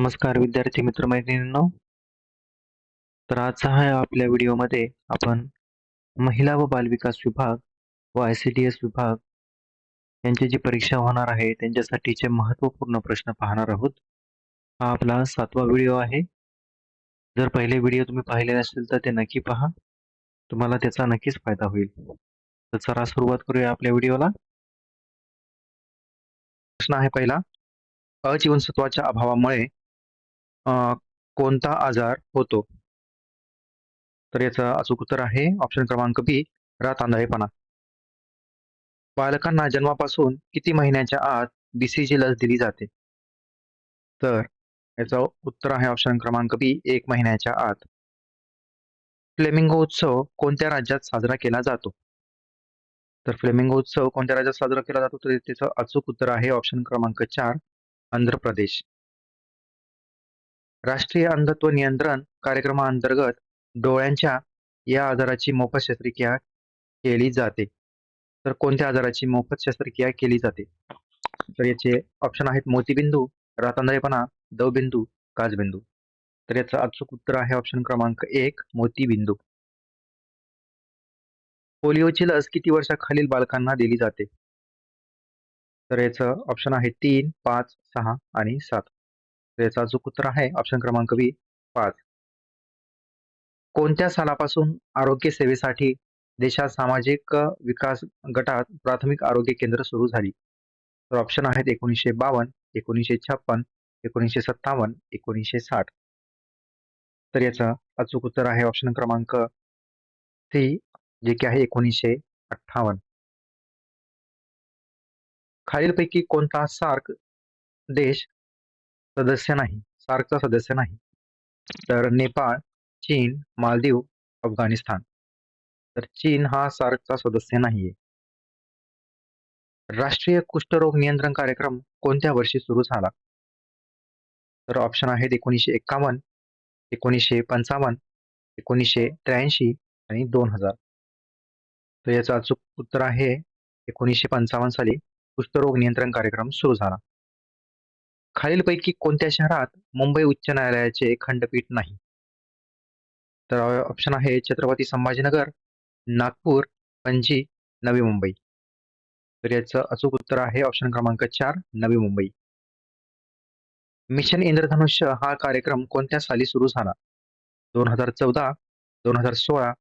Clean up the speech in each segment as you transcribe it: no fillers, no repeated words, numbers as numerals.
नमस्कार विद्यार्थी मित्र-मैत्रिणींनो. तर आजचा हा आपल्या व्हिडिओमध्ये आपण महिला व बालविकास विभाग व ICDS विभाग यांची जी परीक्षा होणार आहे त्यांच्यासाठीचे महत्त्वपूर्ण प्रश्न पाहणार आहोत. हा आपला 7वा व्हिडिओ आहे. जर पहिले व्हिडिओ तुम्ही पाहिले नसतील तर ते नक्की पहा. तुम्हाला त्याचा नक्कीच फायदा होईल. तर चला सुरुवात करूया आपल्या व्हिडिओला. प्रश्न आहे पहिला. अजीवनसत्वाच्या अभावामुळे अ, कोणता आजार होतो? तर याचं अचूक उत्तर आहे ऑप्शन क्रमांक बी, रात-आंधळेपणा. बालकांना जन्मापासून किती महिन्याच्या आत BCG लस दिली जाते? तर याचं उत्तर आहे ऑप्शन क्रमांक बी, 1 महिन्याच्या आत. फ्लेमिंगो उत्सव कोणत्या राज्यात साजरा केला जातो? तर फ्लेमिंगो उत्सव कोणत्या राज्यात साजरा केला जातो? तर त्याचं अचूक उत्तर आहे ऑप्शन क्रमांक 4, आंध्र प्रदेश. राष्ट्रीय अंधत्व नियंत्रण कार्यक्रमाअंतर्गत डोळ्यांच्या या आजाराची मोफत शस्त्रक्रिया केली जाते. तर कोणत्या आजाराची मोफत शस्त्रक्रिया केली जाते? तर याचे ऑप्शन आहेत मोतीबिंदू, रातआंधळेपणा, दवबिंदू, काचबिंदू. तर याचं अचूक उत्तर आहे ऑप्शन क्रमांक 1, मोतीबिंदू. पोलिओची लस किती वर्षाखालील बालकांना दिली जाते? तर याचं ऑप्शन आहे 3, 5, 6 आणि 7. तर याचं अचूक उत्तर आहे ऑप्शन क्रमांक बी, 5. कोणत्या सालापासून आरोग्य सेवेसाठी देशात सामाजिक विकास गटात प्राथमिक आरोग्य केंद्र सुरू झाली? तर ऑप्शन आहेत 1952, 1956, 1957, 1960. तर याचं अचूक उत्तर आहे ऑप्शन क्रमांक सी, जे की आहे 1958. खालीलपैकी कोणता सार्क देश सदस्य नाही? सार्कचा सदस्य नाही. तर नेपाळ, चीन, मालदीव, अफगाणिस्तान. तर चीन हा सार्कचा सदस्य नाहीये. राष्ट्रीय कुष्ठरोग नियंत्रण कार्यक्रम कोणत्या वर्षी सुरू झाला? तर ऑप्शन आहेत 1951, 1955, 1983 आणि 2000. तर याचं अचूक उत्तर आहे 1955 साली कुष्ठरोग नियंत्रण कार्यक्रम सुरू झाला. खालीलपैकी कोणत्या शहरात मुंबई उच्च न्यायालयाचे खंडपीठ नाही? तर ऑप्शन आहे छत्रपती संभाजीनगर, नागपूर, पणजी, नवी मुंबई. तर याचं अचूक उत्तर आहे ऑप्शन क्रमांक 4, नवी मुंबई. मिशन इंद्रधनुष्य हा कार्यक्रम कोणत्या साली सुरू झाला? 2014, 2016,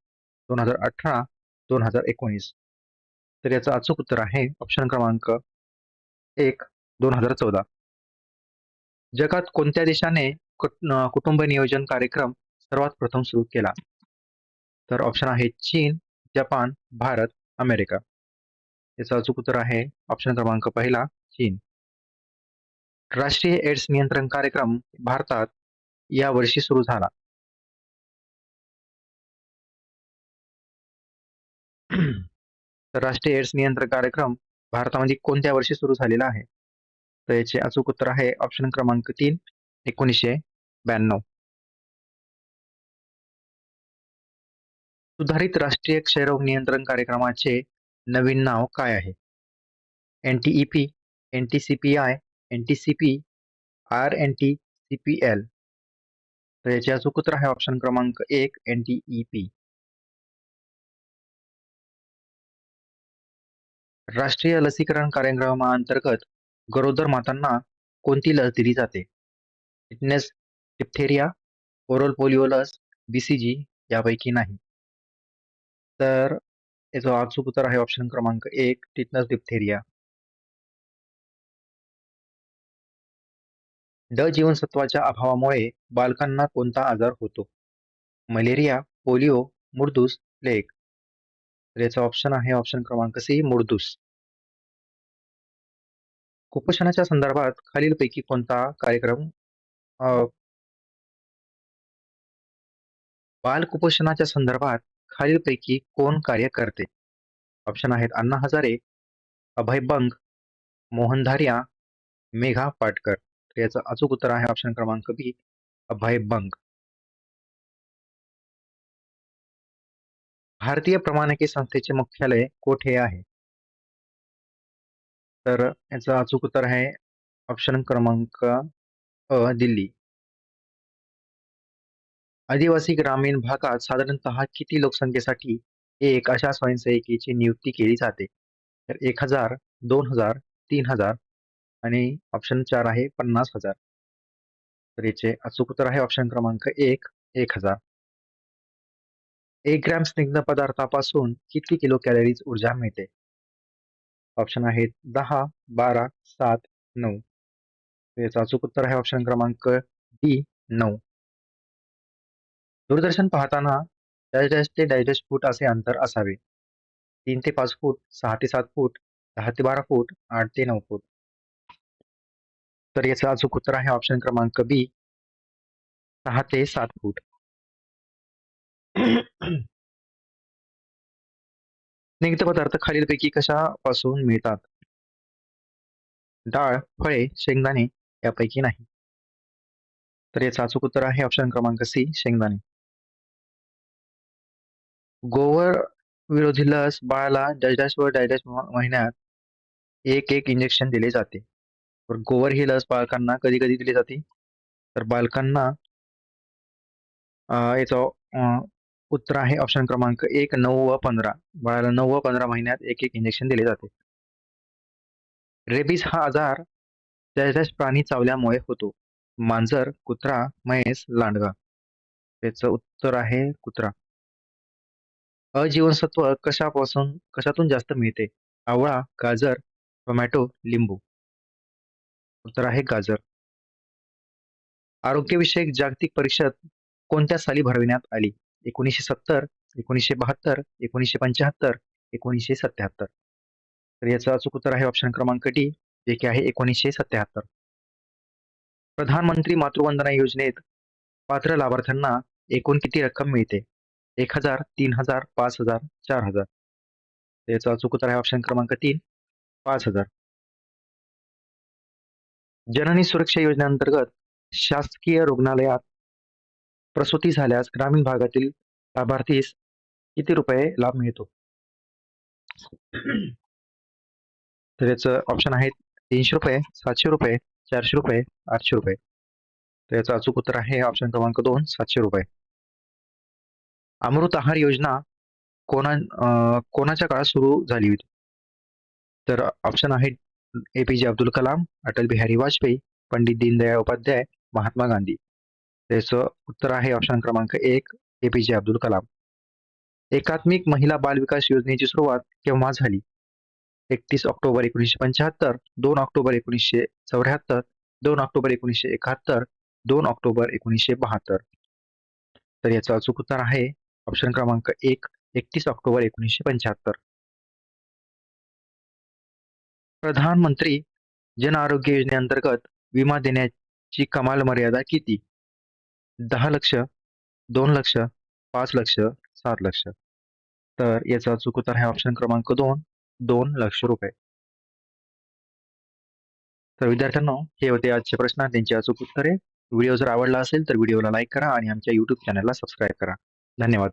2018, 2019. तर याचं अचूक उत्तर आहे ऑप्शन क्रमांक 1, 2014. जगात कोणत्या देशाने कुटुंब नियोजन कार्यक्रम सर्वात प्रथम सुरू केला? तर ऑप्शन आहे चीन, जपान, भारत, अमेरिका. याचं अचूक उत्तर आहे ऑप्शन क्रमांक पहिला, चीन. राष्ट्रीय एड्स नियंत्रण कार्यक्रम भारतात या वर्षी सुरू झाला. तर राष्ट्रीय एड्स नियंत्रण कार्यक्रम भारतामध्ये कोणत्या वर्षी सुरू झालेला आहे? तर याचे अचूक उत्तर आहे ऑप्शन क्रमांक 3, 1992. सुधारित राष्ट्रीय क्षयरोग नियंत्रण कार्यक्रमाचे नवीन नाव काय आहे? NTEP, NTCPI, NTCP, RNTCPL. तर याचे अचूक उत्तर आहे ऑप्शन क्रमांक 1, NTEP. राष्ट्रीय लसीकरण कार्यक्रमाअंतर्गत गरोदर मातांना कोणती लस दिली जाते? टिटनेस, डिप्थेरिया, ओरल पोलिओ लस, BCG यापैकी नाही. तर याचं अचूक उत्तर आहे ऑप्शन क्रमांक 1, टिटनस डिप्थेरिया. ड जीवनसत्वाच्या अभावामुळे बालकांना कोणता आजार होतो? मलेरिया, पोलिओ, मुर्दूस, प्लेग. तर याचा ऑप्शन आहे ऑप्शन क्रमांक सी, मुर्दूस. कुपोषणाच्या संदर्भात खालीलपैकी कोणता कार्यक्रम बाल कुपोषणाच्या संदर्भात खालीलपैकी कोण कार्य करते? ऑप्शन आहेत अण्णा हजारे, अभय बंग, मोहन धारिया, मेघा पाटकर. तर याचं अचूक उत्तर आहे ऑप्शन क्रमांक बी, अभय बंग. भारतीय प्रमाणके संस्थेचे मुख्यालय कोठे आहे? तर याचं अचूक उत्तर आहे ऑप्शन क्रमांक अ, दिल्ली. आदिवासी ग्रामीण भागात साधारणतः किती लोकसंख्येसाठी एक अशा स्वयंसेवकाची नियुक्ती केली जाते? तर 1000, 2000, 3000 आणि ऑप्शन 4 आहे 50,000. तर याचे अचूक उत्तर आहे ऑप्शन क्रमांक 1, 1000. 1 ग्रॅम स्निग्ध पदार्थापासून किती किलो कॅलरीज ऊर्जा मिळते? ऑप्शन आहेत 10, 12, 7, 9. याचं अचूक उत्तर आहे ऑप्शन क्रमांक डी, 9. दूरदर्शन पाहताना डॅश ते डॅश फूट असे अंतर असावे. 3 ते 5 फूट, 6 ते 7 फूट, 10 ते 12 फूट, 8 ते 9 फूट. तर याचं अचूक उत्तर आहे ऑप्शन क्रमांक बी, 6 ते 7 फूट. स्निग्ध पदार्थ खालीलपैकी कशापासून मिळतात? डाळ, फळे, शेंगदाणे यापैकी नाही. तर याचं अचूक उत्तर आहे ऑप्शन क्रमांक सी, शेंगदाणे. गोवर विरोधी लस बाळाला डॅश व डॅश महिन्यात एक इंजेक्शन दिले जाते. तर गोवर ही लस बालकांना कधी कधी दिली जाते? तर बालकांना याचं उत्तर आहे ऑप्शन क्रमांक 1, 9 व 15. बाळाला 9 व 15 महिन्यात एक इंजेक्शन दिले जाते. रेबीज हा आजार डॅश प्राणी चावल्यामुळे होतो. मांजर, कुत्रा, म्हैस, लांडगा. याचं उत्तर आहे कुत्रा. अजीवनसत्व कशातून जास्त मिळते? आवळा, गाजर, टोमॅटो, लिंबू. उत्तर आहे गाजर. आरोग्यविषयक जागतिक परिषद कोणत्या साली भरविण्यात आली? 1970, 1972, 1975, 1977. तर याचं अचूक उत्तर आहे ऑप्शन क्रमांक डी, जे की आहे 1977. प्रधानमंत्री मातृवंदना योजनेत पात्र लाभार्थ्यांना एकूण किती रक्कम मिळते? 1000, 3000, 5000, 4000. याचं अचूक उत्तर आहे ऑप्शन क्रमांक 3, 5000. जननी सुरक्षा योजनेअंतर्गत शासकीय रुग्णालयात प्रसूती झाल्यास ग्रामीण भागातील लाभार्थीस किती रुपये लाभ मिळतो? तर याचं ऑप्शन आहेत 300 रुपये, 700 रुपये, 400 रुपये, 800 रुपये. तर याचं अचूक उत्तर आहे ऑप्शन क्रमांक 2, 700 रुपये. अमृत आहार योजना कोणाच्या काळात सुरू झाली होती? तर ऑप्शन आहेत एपीजे अब्दुल कलाम, अटल बिहारी वाजपेयी, पंडित दीनदयाळ उपाध्याय, महात्मा गांधी. त्याचं उत्तर आहे ऑप्शन क्रमांक 1, एपीजे अब्दुल कलाम. एकात्मिक महिला बाल विकास योजनेची सुरुवात केव्हा झाली? 31 ऑक्टोबर 1975, 2 ऑक्टोबर 1974, 2 ऑक्टोबर 1971, 2 ऑक्टोबर 1972. तर याचं अचूक उत्तर आहे ऑप्शन क्रमांक 1, 31 ऑक्टोबर 1975. प्रधानमंत्री जन आरोग्य योजनेअंतर्गत विमा देण्याची कमाल मर्यादा किती? 10 लक्ष, 2 लक्ष, 5 लक्ष, 7 लक्ष. तर याचं अचूक उत्तर आहे ऑप्शन क्रमांक 2, 2 लक्ष रुपये. तर विद्यार्थ्यांनो, हे होते आजचे प्रश्न आणि त्यांची अचूक उत्तरे. व्हिडिओ जर आवडला असेल तर व्हिडिओला लाईक करा आणि आमच्या YouTube चॅनलला सबस्क्राईब करा. धन्यवाद.